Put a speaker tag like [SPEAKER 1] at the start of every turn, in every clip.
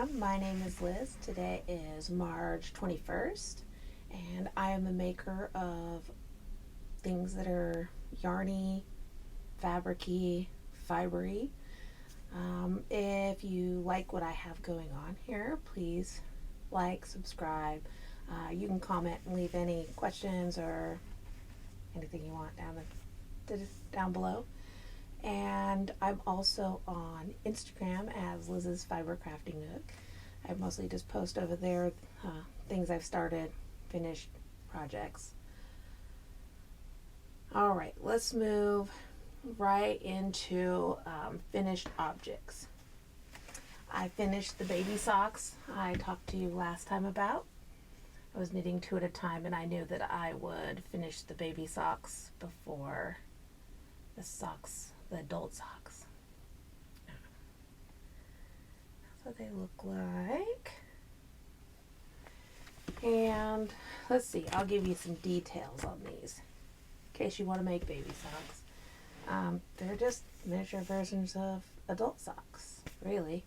[SPEAKER 1] everyone, my name is Liz. Today is March 21st and I am a maker of things that are yarny, fabricy, fibery. If you like what I have going on here, please like, subscribe. You can comment and leave any questions or anything you want down below. And I'm also on Instagram as Liz's Fiber Crafting Nook. I mostly just post over there things I've started, finished projects. All right, let's move right into finished objects. I finished the baby socks I talked to you last time about. I was knitting 2 at a time, and I knew that I would finish the baby socks before the adult socks. That's what they look like. And let's see, I'll give you some details on these in case you want to make baby socks. They're just miniature versions of adult socks, really.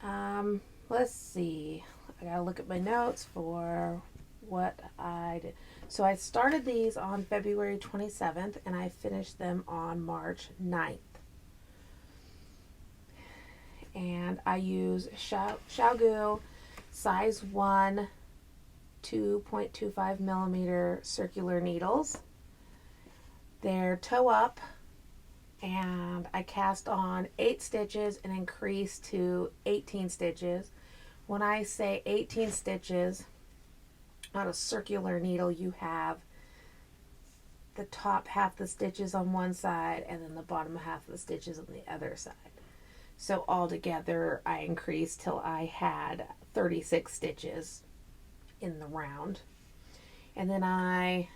[SPEAKER 1] Let's see, I gotta look at my notes for what I did. So I started these on February 27th and I finished them on March 9th. And I use Xiaogu size 1 2.25 millimeter circular needles. They're toe up, and I cast on 8 stitches and increased to 18 stitches. When I say 18 stitches, on a circular needle, you have the top half the stitches on one side and then the bottom half of the stitches on the other side. So altogether, I increased till I had 36 stitches in the round. And then I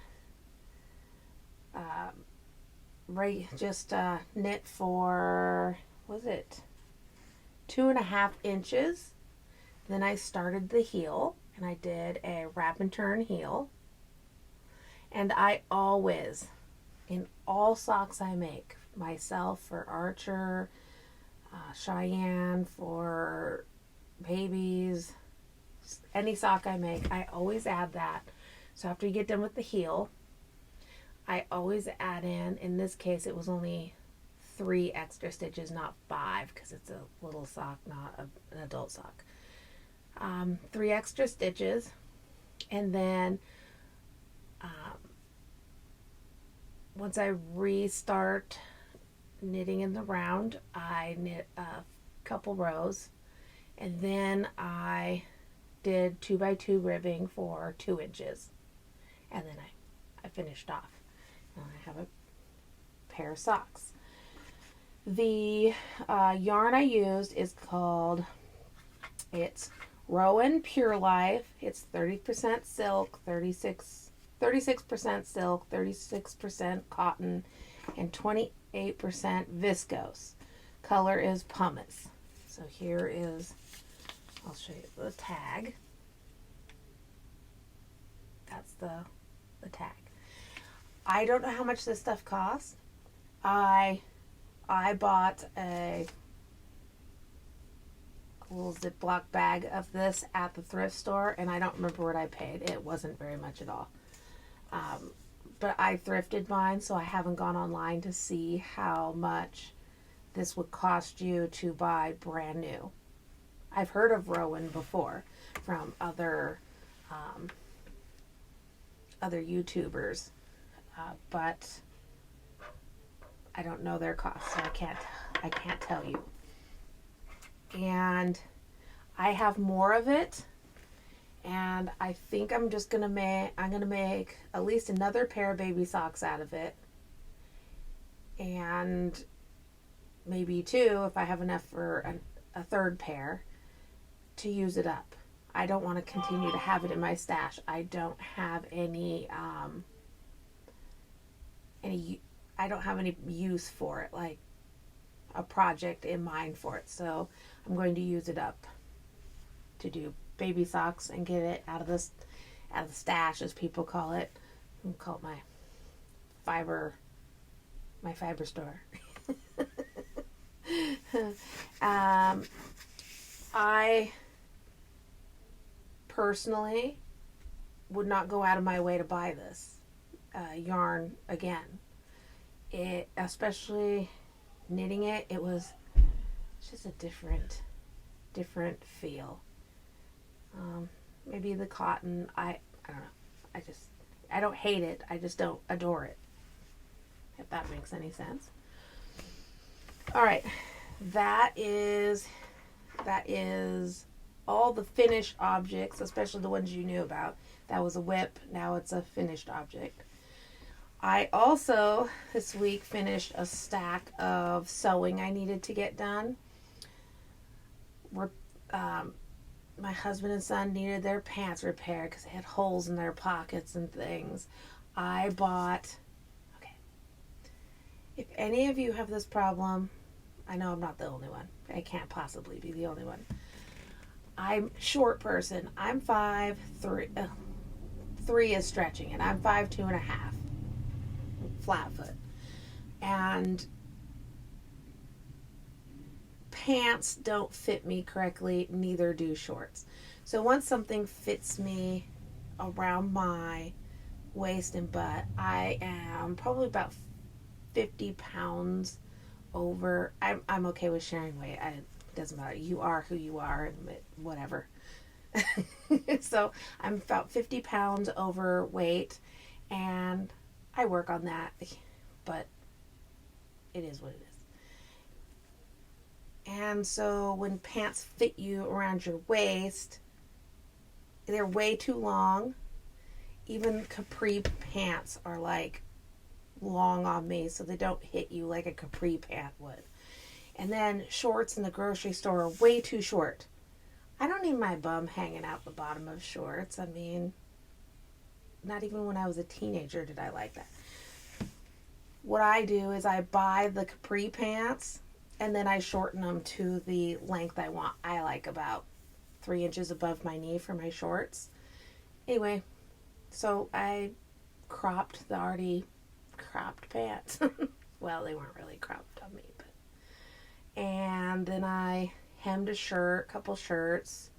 [SPEAKER 1] knit for, was it 2.5 inches. Then I started the heel. And I did a wrap and turn heel. And I always, in all socks I make, myself for Archer, Cheyenne for babies, any sock I make, I always add that. So after you get done with the heel, I always add in this case it was only 3 extra stitches, not 5, because it's a little sock, not an adult sock. 3 extra stitches, and then once I restart knitting in the round, I knit a couple rows, and then I did 2x2 ribbing for 2 inches, and then I finished off. Now I have a pair of socks. The yarn I used is called, it's Rowan Pure Life. It's 30% silk, 36% silk, 36% cotton, and 28% viscose. Color is pumice. So here is, I'll show you the tag. That's the tag. I don't know how much this stuff costs. I bought a little Ziploc bag of this at the thrift store, and I don't remember what I paid. It wasn't very much at all. But I thrifted mine, so I haven't gone online to see how much this would cost you to buy brand new. I've heard of Rowan before from other YouTubers, but I don't know their cost, so I can't tell you. And I have more of it, and I think I'm gonna make at least another pair of baby socks out of it, and maybe 2 if I have enough for a third pair to use it up. I don't want to continue to have it in my stash. I don't have any use for it, like a project in mind for it. So I'm going to use it up to do baby socks and get it out of the stash, as people call it. I call it my fiber store. I personally would not go out of my way to buy this yarn again. It, especially knitting it, it was just a different feel. Maybe the cotton, I don't know. I don't hate it. I just don't adore it. If that makes any sense. All right, that is all the finished objects, especially the ones you knew about. That was a whip. Now it's a finished object. I also this week finished a stack of sewing I needed to get done. My husband and son needed their pants repaired because they had holes in their pockets and things. I bought, okay, if any of you have this problem, I know I'm not the only one. I can't possibly be the only one. I'm a short person. I'm 5'3". 3 is stretching, and I'm 5'2.5". Flat foot. And pants don't fit me correctly, neither do shorts. So once something fits me around my waist and butt, I am probably about 50 pounds over. I'm okay with sharing weight. It doesn't matter. You are who you are, and whatever. So I'm about 50 pounds overweight, and I work on that, but it is what it is. And so when pants fit you around your waist, they're way too long. Even capri pants are like long on me, so they don't hit you like a capri pant would. And then shorts in the grocery store are way too short. I don't need my bum hanging out the bottom of shorts. I mean, not even when I was a teenager did I like that. What I do is I buy the capri pants, and then I shorten them to the length I want. I like about 3 inches above my knee for my shorts. Anyway, so I cropped the already cropped pants. Well, they weren't really cropped on me, but. And then I hemmed a couple shirts.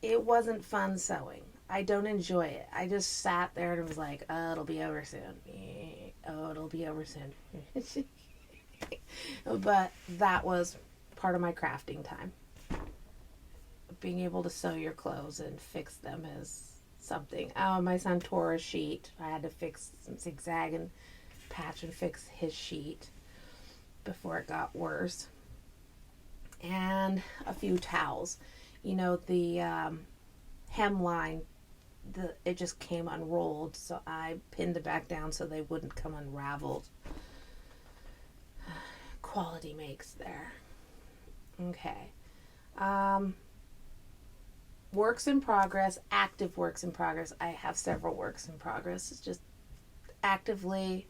[SPEAKER 1] It wasn't fun sewing. I don't enjoy it. I just sat there and was like, oh, it'll be over soon. Oh, it'll be over soon. But that was part of my crafting time. Being able to sew your clothes and fix them is something. Oh, my son tore a sheet. I had to fix some zigzag and patch and fix his sheet before it got worse. And a few towels. You know, the hemline, it just came unrolled, so I pinned it back down so they wouldn't come unraveled. Quality makes there. Okay. Works in progress, active works in progress. I have several works in progress. It's just actively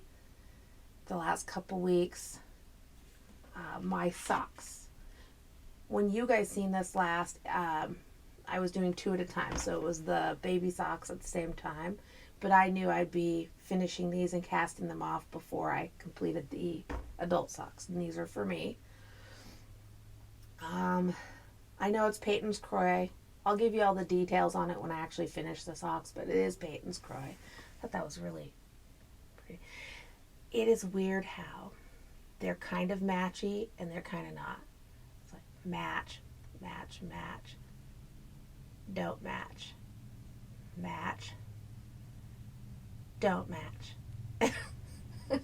[SPEAKER 1] the last couple weeks. My socks. When you guys seen this last, I was doing 2 at a time, so it was the baby socks at the same time. But I knew I'd be finishing these and casting them off before I completed the adult socks. And these are for me. I know it's Peyton's Croy. I'll give you all the details on it when I actually finish the socks, but it is Peyton's Croy. I thought that was really pretty. It is weird how they're kind of matchy and they're kind of not. It's like match, match, match. Don't match. Match. Don't match. So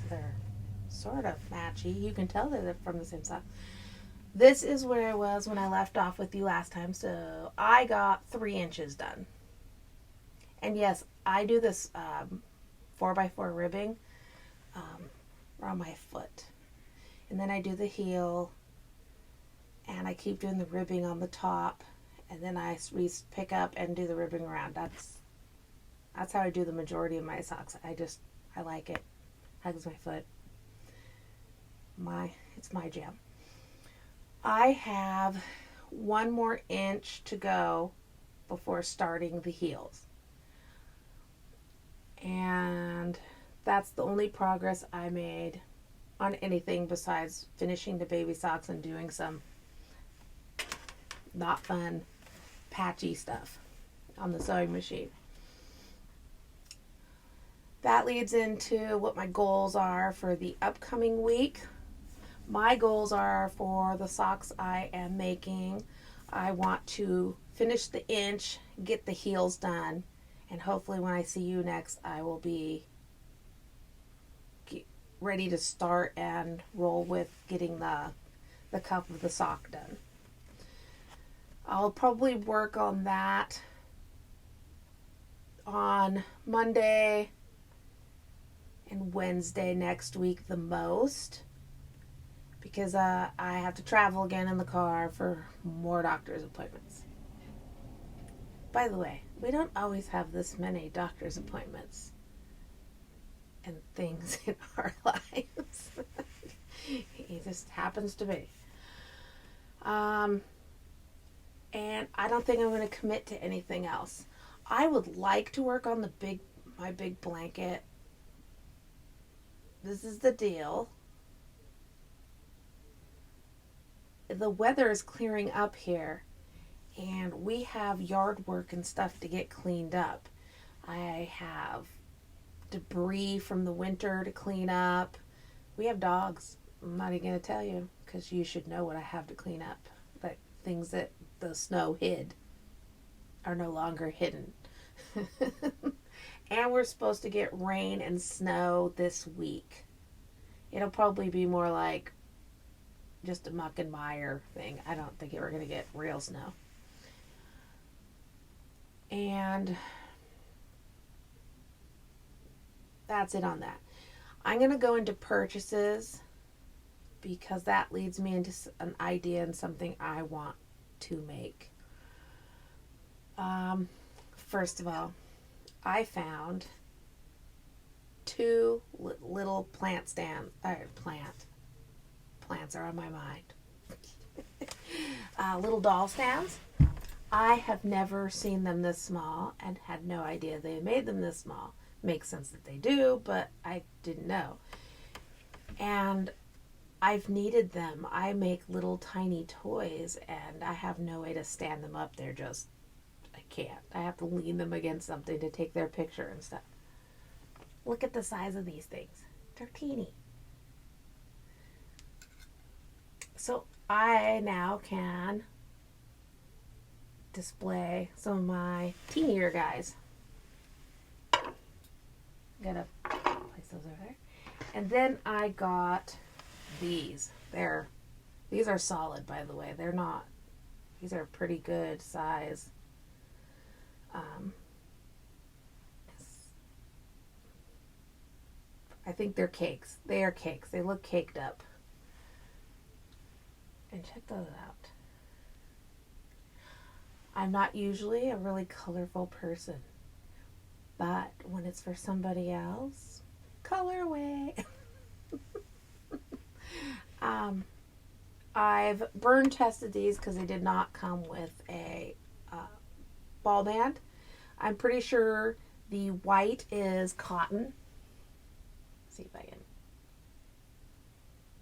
[SPEAKER 1] they're sort of matchy. You can tell that they're from the same sock. This is where I was when I left off with you last time. So I got 3 inches done. And yes, I do this 4x4 ribbing around my foot. And then I do the heel. And I keep doing the ribbing on the top. And then I pick up and do the ribbing around. That's how I do the majority of my socks. I like it. Hugs my foot. It's my jam. I have 1 more inch to go before starting the heels. And that's the only progress I made on anything besides finishing the baby socks and doing some not fun, patchy stuff on the sewing machine. That leads into what my goals are for the upcoming week. My goals are for the socks I am making. I want to finish the inch, get the heels done, and hopefully when I see you next, I will be ready to start and roll with getting the cuff of the sock done. I'll probably work on that on Monday and Wednesday next week the most, because I have to travel again in the car for more doctor's appointments. By the way, we don't always have this many doctor's appointments and things in our lives. It just happens to be. And I don't think I'm going to commit to anything else. I would like to work on my big blanket. This is the deal. The weather is clearing up here, and we have yard work and stuff to get cleaned up. I have debris from the winter to clean up. We have dogs. I'm not even going to tell you, because you should know what I have to clean up. But things that the snow hid are no longer hidden. And we're supposed to get rain and snow this week. It'll probably be more like just a muck and mire thing. I don't think we're going to get real snow. And that's it on that. I'm going to go into purchases because that leads me into an idea and something I want to make. First of all, I found 2 little plant stands. Plants are on my mind. Little doll stands. I have never seen them this small and had no idea they made them this small. Makes sense that they do, but I didn't know. And I've needed them. I make little tiny toys and I have no way to stand them up. I can't. I have to lean them against something to take their picture and stuff. Look at the size of these things. They're teeny. So I now can display some of my teenier guys. Gotta place those over there. And then I got these. These are solid, by the way. These are pretty good size. I think they're cakes. They are cakes. They look caked up. And check those out. I'm not usually a really colorful person, but when it's for somebody else, colorway. I've burn tested these because they did not come with a ball band. I'm pretty sure the white is cotton. Let's see if I can.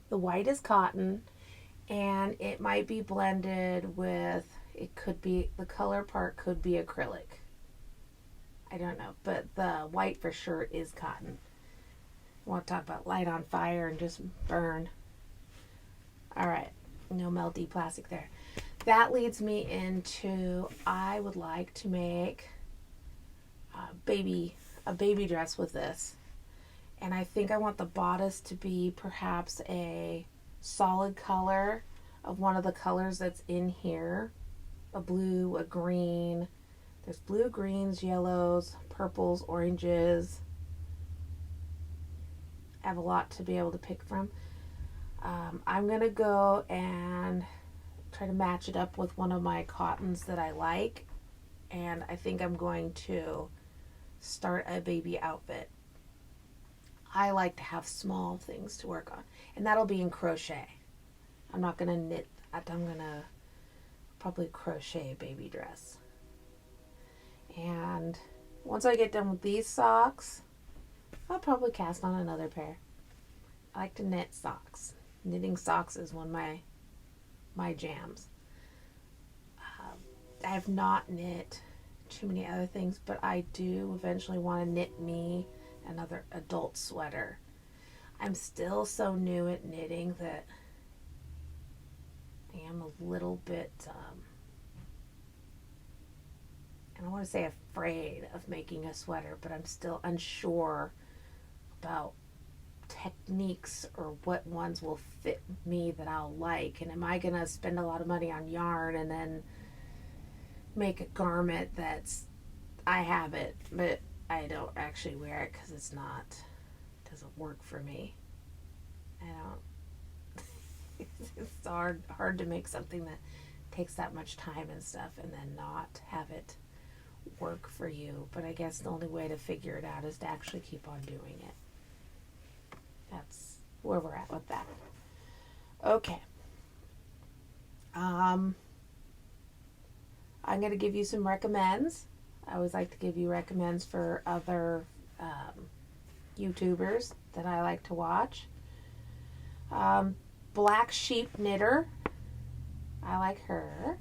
[SPEAKER 1] The white is cotton, and it might be blended with, it could be, the color part could be acrylic. I don't know, but the white for sure is cotton. I want to talk about light on fire and just burn. All right, no melty plastic there. That leads me into, I would like to make a baby dress with this. And I think I want the bodice to be perhaps a solid color of one of the colors that's in here. A blue, a green. There's blue, greens, yellows, purples, oranges. I have a lot to be able to pick from. I'm going to go and try to match it up with one of my cottons that I like. And I think I'm going to start a baby outfit. I like to have small things to work on. And that'll be in crochet. I'm not going to knit that. I'm going to probably crochet a baby dress. And once I get done with these socks, I'll probably cast on another pair. I like to knit socks. Knitting socks is one of my jams. I've not knit too many other things, but I do eventually want to knit me another adult sweater. I'm still so new at knitting that I am a little bit, I don't want to say afraid of making a sweater, but I'm still unsure about techniques or what ones will fit me that I'll like. And am I going to spend a lot of money on yarn and then make a garment that's, I have it, but I don't actually wear it because it doesn't work for me. I don't, it's hard to make something that takes that much time and stuff and then not have it work for you. But I guess the only way to figure it out is to actually keep on doing it. That's where we're at with that. Okay. I'm going to give you some recommends. I always like to give you recommends for other YouTubers that I like to watch. Black Sheep Knitter. I like her.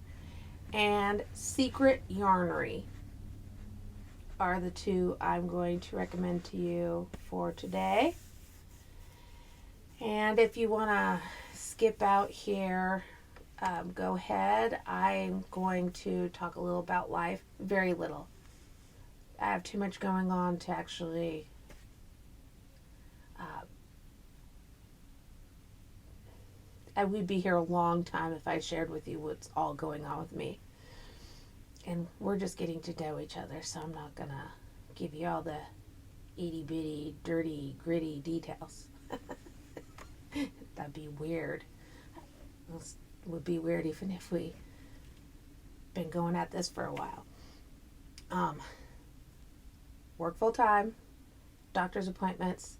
[SPEAKER 1] And Secret Yarnery are the two I'm going to recommend to you for today. And if you want to skip out here, go ahead. I'm going to talk a little about life. Very little. I have too much going on to actually I would be here a long time if I shared with you what's all going on with me. And we're just getting to know each other, so I'm not going to give you all the itty bitty, dirty, gritty details. That'd be weird. It would be weird even if we been going at this for a while. Work full time, doctor's appointments,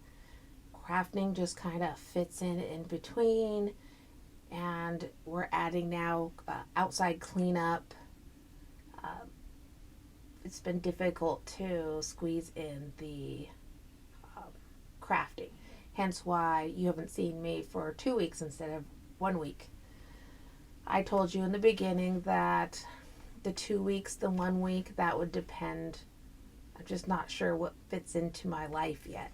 [SPEAKER 1] crafting just kind of fits in between, and we're adding now outside cleanup. It's been difficult to squeeze in the crafting, hence why you haven't seen me for 2 weeks instead of 1 week. I told you in the beginning that the 2 weeks, the 1 week, that would depend. I'm just not sure what fits into my life yet.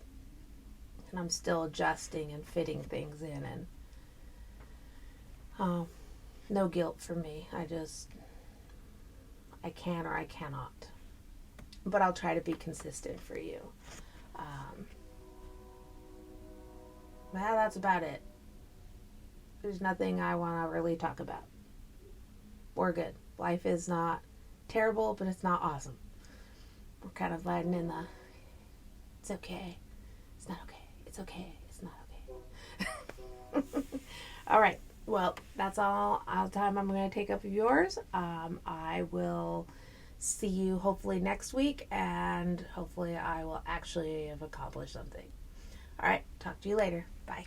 [SPEAKER 1] And I'm still adjusting and fitting things in. And no guilt for me. I can or I cannot. But I'll try to be consistent for you. Well, that's about it. There's nothing I want to really talk about. We're good. Life is not terrible, but it's not awesome. We're kind of letting in the, it's okay. It's not okay. It's okay. It's not okay. All right. Well, that's all the time I'm going to take up of yours. I will see you hopefully next week, and hopefully I will actually have accomplished something. All right. Talk to you later. Bye.